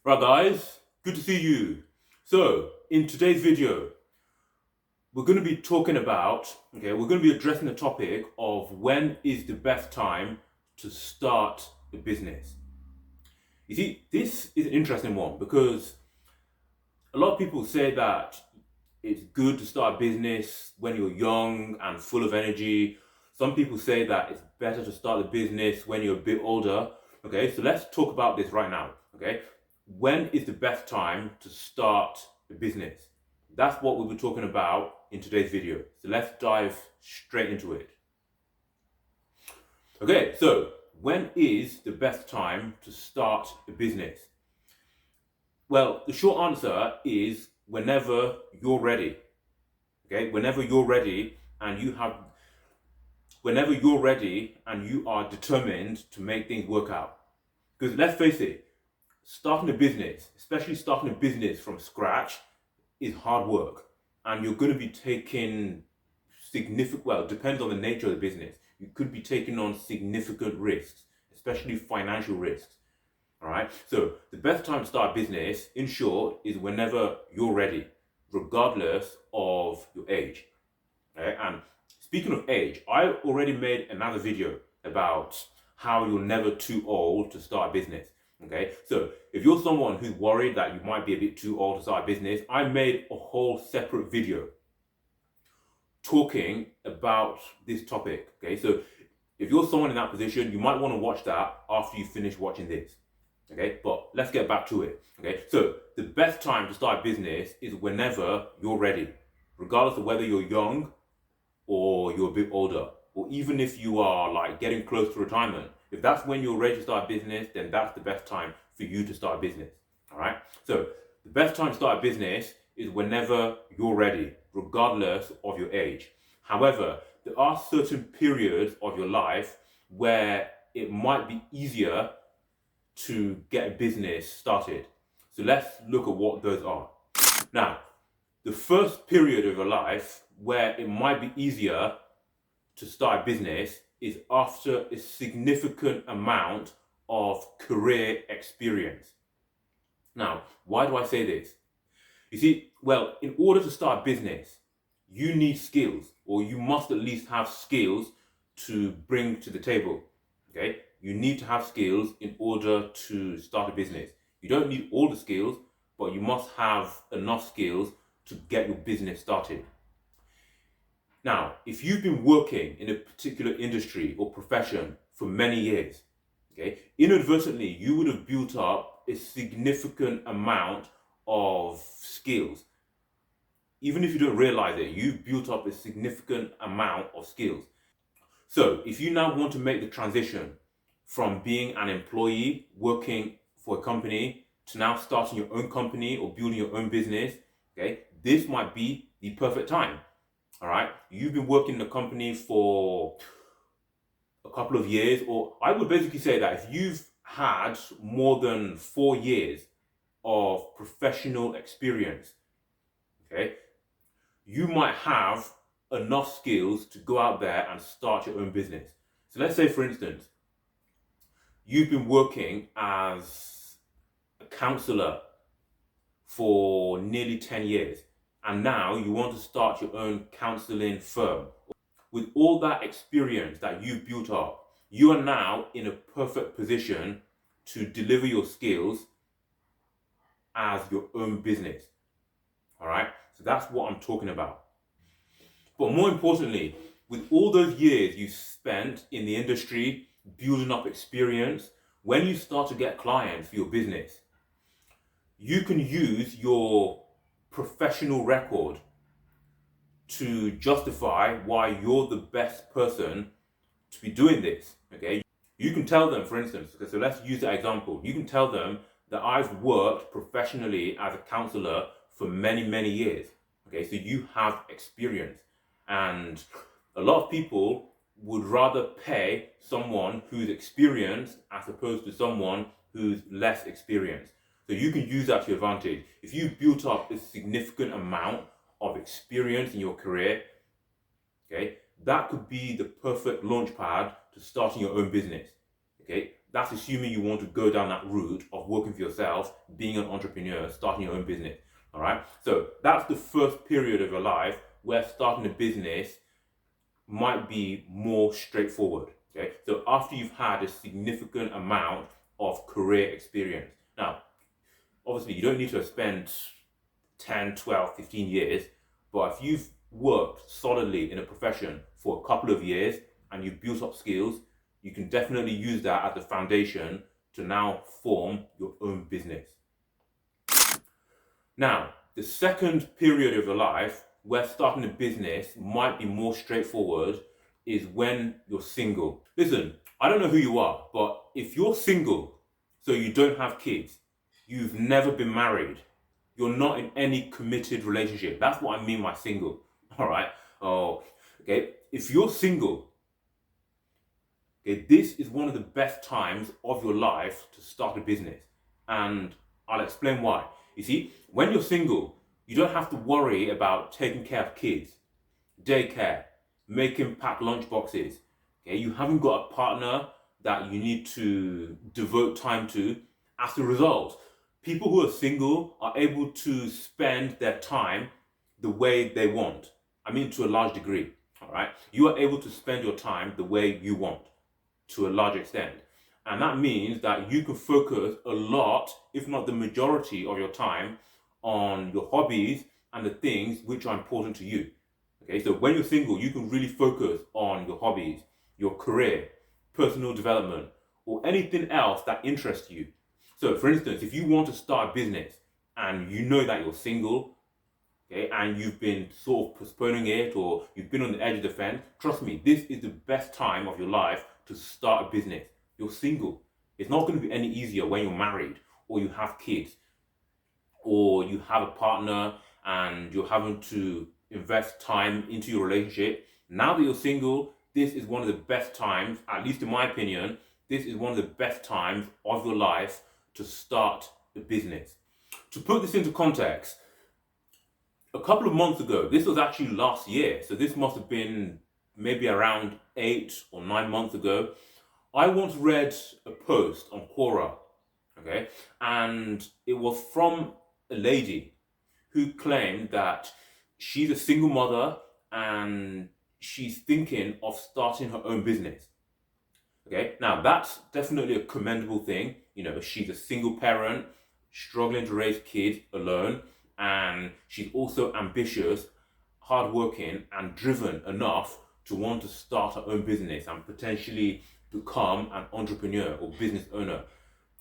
Right guys, good to see you. So, in today's video, we're going to be talking about, we're going to be addressing the topic of when is the best time to start a business. You see, this is an interesting one because a lot of people say that it's good to start a business when you're young and full of energy. Some people say that it's better to start a business when you're a bit older. Okay, so let's talk about this right now. Okay, when is the best time to start a business? That's what we'll be talking about in today's video. So let's dive straight into it. Okay, so when is the best time to start a business? Well, the short answer is whenever you're ready. Okay, whenever you're ready and you are determined to make things work out. Because let's face it, starting a business, especially starting a business from scratch, is hard work. And you're going to be taking it depends on the nature of the business. You could be taking on significant risks, especially financial risks. All right. So the best time to start a business, in short, is whenever you're ready, regardless of your age. Okay? And speaking of age, I already made another video about how you're never too old to start a business. Okay, so if you're someone who's worried that you might be a bit too old to start a business, I made a whole separate video talking about this topic. Okay, so if you're someone in that position, you might want to watch that after you finish watching this. Okay, but let's get back to it. Okay, so the best time to start a business is whenever you're ready, regardless of whether you're young or you're a bit older, or even if you are like getting close to retirement. If that's when you're ready to start a business, then that's the best time for you to start a business. All right. So the best time to start a business is whenever you're ready, regardless of your age. However, there are certain periods of your life where it might be easier to get a business started. So let's look at what those are. Now, the first period of your life where it might be easier to start a business is after a significant amount of career experience. Now, why do I say this? You see, well, in order to start a business, you need skills, or you must at least have skills to bring to the table. Okay? You need to have skills in order to start a business. You don't need all the skills, but you must have enough skills to get your business started. Now, if you've been working in a particular industry or profession for many years, okay, inadvertently you would have built up a significant amount of skills. Even if you don't realize it, you've built up a significant amount of skills. So if you now want to make the transition from being an employee working for a company to now starting your own company or building your own business, okay, this might be the perfect time. All right, you've been working in the company for a couple of years, or I would basically say that if you've had more than 4 years of professional experience, okay, you might have enough skills to go out there and start your own business. So let's say, for instance, you've been working as a counselor for nearly 10 years, and now you want to start your own counseling firm. With all that experience that you've built up, you are now in a perfect position to deliver your skills as your own business. All right, so that's what I'm talking about. But more importantly, with all those years you spent in the industry building up experience, when you start to get clients for your business, you can use your professional record to justify why you're the best person to be doing this. Okay, you can tell them, for instance, so let's use that example. You can tell them that I've worked professionally as a counselor for many years. Okay, so you have experience, and a lot of people would rather pay someone who's experienced as opposed to someone who's less experienced. So you can use that to your advantage. If you built up a significant amount of experience in your career, okay, that could be the perfect launch pad to starting your own business. Okay, That's assuming you want to go down that route of working for yourself, being an entrepreneur, starting your own business. All right. So that's the first period of your life where starting a business might be more straightforward. Okay. So after you've had a significant amount of career experience. Now, obviously, you don't need to spend 10, 12, 15 years, but if you've worked solidly in a profession for a couple of years and you've built up skills, you can definitely use that as the foundation to now form your own business. Now, the second period of your life where starting a business might be more straightforward is when you're single. Listen, I don't know who you are, but if you're single, so you don't have kids, you've never been married, you're not in any committed relationship. That's what I mean by single. All right. Oh, okay. If you're single, okay, this is one of the best times of your life to start a business. And I'll explain why. You see, when you're single, you don't have to worry about taking care of kids, daycare, making packed lunch boxes. Okay, you haven't got a partner that you need to devote time to. As a result, people who are single are able to spend their time the way they want. I mean, to a large degree. All right, you are able to spend your time the way you want, to a large extent. And that means that you can focus a lot, if not the majority of your time, on your hobbies and the things which are important to you. Okay, so when you're single, you can really focus on your hobbies, your career, personal development, or anything else that interests you. So, for instance, if you want to start a business and you know that you're single, okay, and you've been sort of postponing it or you've been on the edge of the fence, trust me, this is the best time of your life to start a business. You're single. It's not going to be any easier when you're married or you have kids or you have a partner and you're having to invest time into your relationship. Now that you're single, this is one of the best times, at least in my opinion, this is one of the best times of your life to start a business. To put this into context, a couple of months ago, this was actually last year, so this must have been maybe around 8 or 9 months ago, I once read a post on Quora, okay, and it was from a lady who claimed that she's a single mother and she's thinking of starting her own business. Okay, now that's definitely a commendable thing. You know, she's a single parent, struggling to raise kids alone, and she's also ambitious, hardworking, and driven enough to want to start her own business and potentially become an entrepreneur or business owner.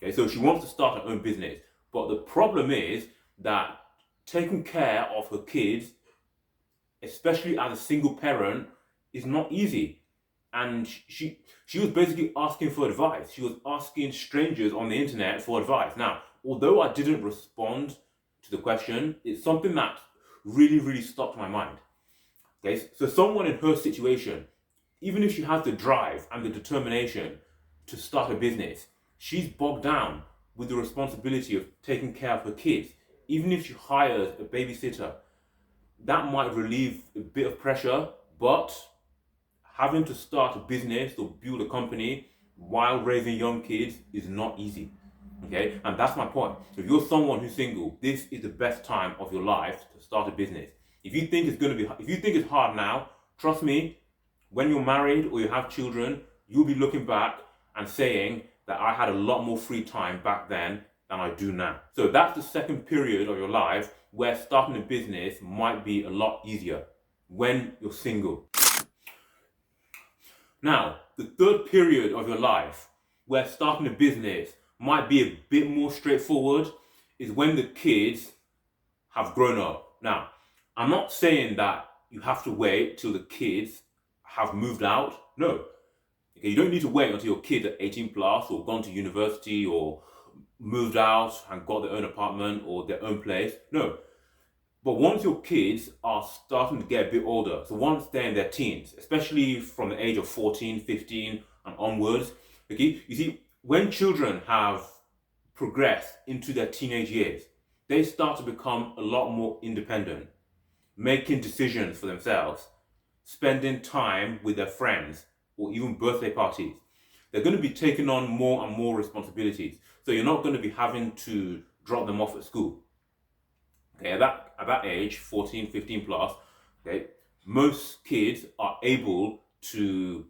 Okay, so she wants to start her own business. But the problem is that taking care of her kids, especially as a single parent, is not easy. And she was basically asking for advice. She was asking strangers on the internet for advice. Now, although I didn't respond to the question, it's something that really, really stopped my mind. Okay, so someone in her situation, even if she has the drive and the determination to start a business, she's bogged down with the responsibility of taking care of her kids. Even if she hires a babysitter, that might relieve a bit of pressure, but having to start a business or build a company while raising young kids is not easy. Okay, and that's my point. If you're someone who's single, this is the best time of your life to start a business. If you think it's hard now, trust me, when you're married or you have children, you'll be looking back and saying that I had a lot more free time back then than I do now. So that's the second period of your life where starting a business might be a lot easier, when you're single. Now, the third period of your life where starting a business might be a bit more straightforward is when the kids have grown up. Now, I'm not saying that you have to wait till the kids have moved out. No. Okay, you don't need to wait until your kids are 18 plus or gone to university or moved out and got their own apartment or their own place. No. But once your kids are starting to get a bit older, so once they're in their teens, especially from the age of 14, 15 and onwards, okay, you see, when children have progressed into their teenage years, they start to become a lot more independent, making decisions for themselves, spending time with their friends or even birthday parties. they're going to be taking on more and more responsibilities. So you're not going to be having to drop them off at school. Okay, at that age, 14, 15 plus, okay, most kids are able to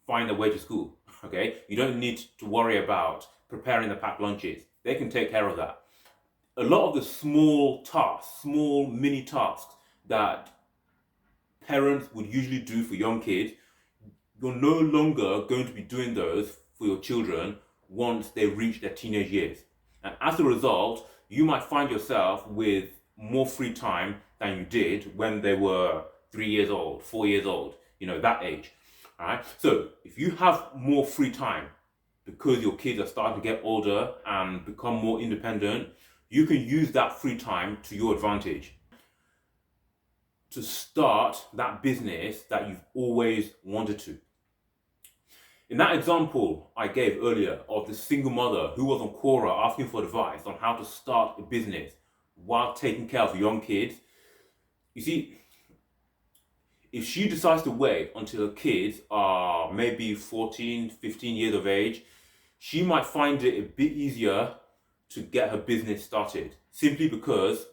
find their way to school. Okay, you don't need to worry about preparing the packed lunches. They can take care of that. A lot of the small tasks, small mini tasks that parents would usually do for young kids, you're no longer going to be doing those for your children once they reach their teenage years. And as a result, you might find yourself with more free time than you did when they were 3 years old, 4 years old, that age. All right. So if you have more free time because your kids are starting to get older and become more independent, you can use that free time to your advantage to start that business that you've always wanted to. In that example I gave earlier of the single mother who was on Quora asking for advice on how to start a business while taking care of young kids, you see, if she decides to wait until her kids are maybe 14, 15 years of age, she might find it a bit easier to get her business started, simply because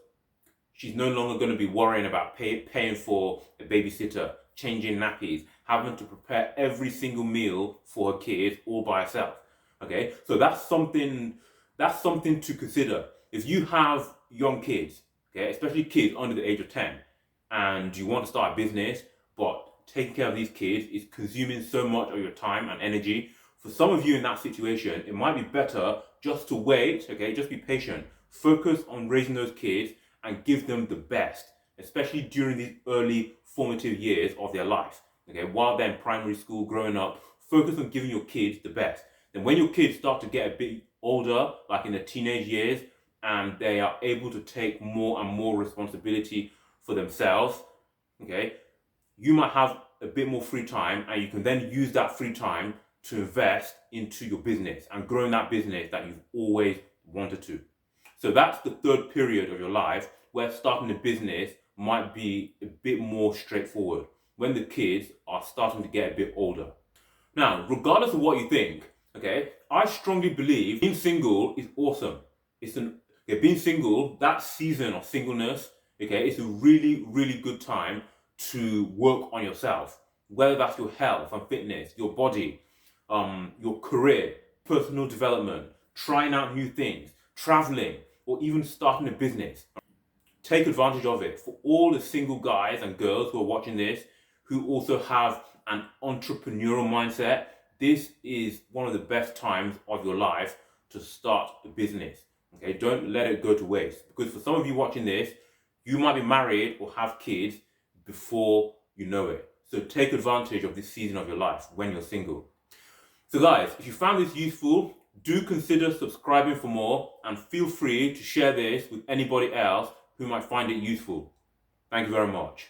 she's no longer going to be worrying about paying for a babysitter, changing nappies, having to prepare every single meal for her kids all by herself. Okay, so that's something to consider. If you have young kids, okay, especially kids under the age of 10, and you want to start a business, but taking care of these kids is consuming so much of your time and energy, for some of you in that situation, it might be better just to wait, okay, just be patient, focus on raising those kids and give them the best, especially during these early formative years of their life. Okay, while they're in primary school, growing up, focus on giving your kids the best. Then when your kids start to get a bit older, like in the teenage years, and they are able to take more and more responsibility for themselves, okay, you might have a bit more free time, and you can then use that free time to invest into your business and growing that business that you've always wanted to. So that's the third period of your life where starting a business might be a bit more straightforward, when the kids are starting to get a bit older. Now, regardless of what you think, okay, I strongly believe being single is awesome. Being single, that season of singleness, okay, it's a really, really good time to work on yourself, whether that's your health and fitness, your body, your career, personal development, trying out new things, traveling, or even starting a business. Take advantage of it. For all the single guys and girls who are watching this, who also have an entrepreneurial mindset, this is one of the best times of your life to start a business. Okay, don't let it go to waste, because for some of you watching this, you might be married or have kids before you know it. So take advantage of this season of your life when you're single. So guys, if you found this useful, do consider subscribing for more, and feel free to share this with anybody else who might find it useful. Thank you very much.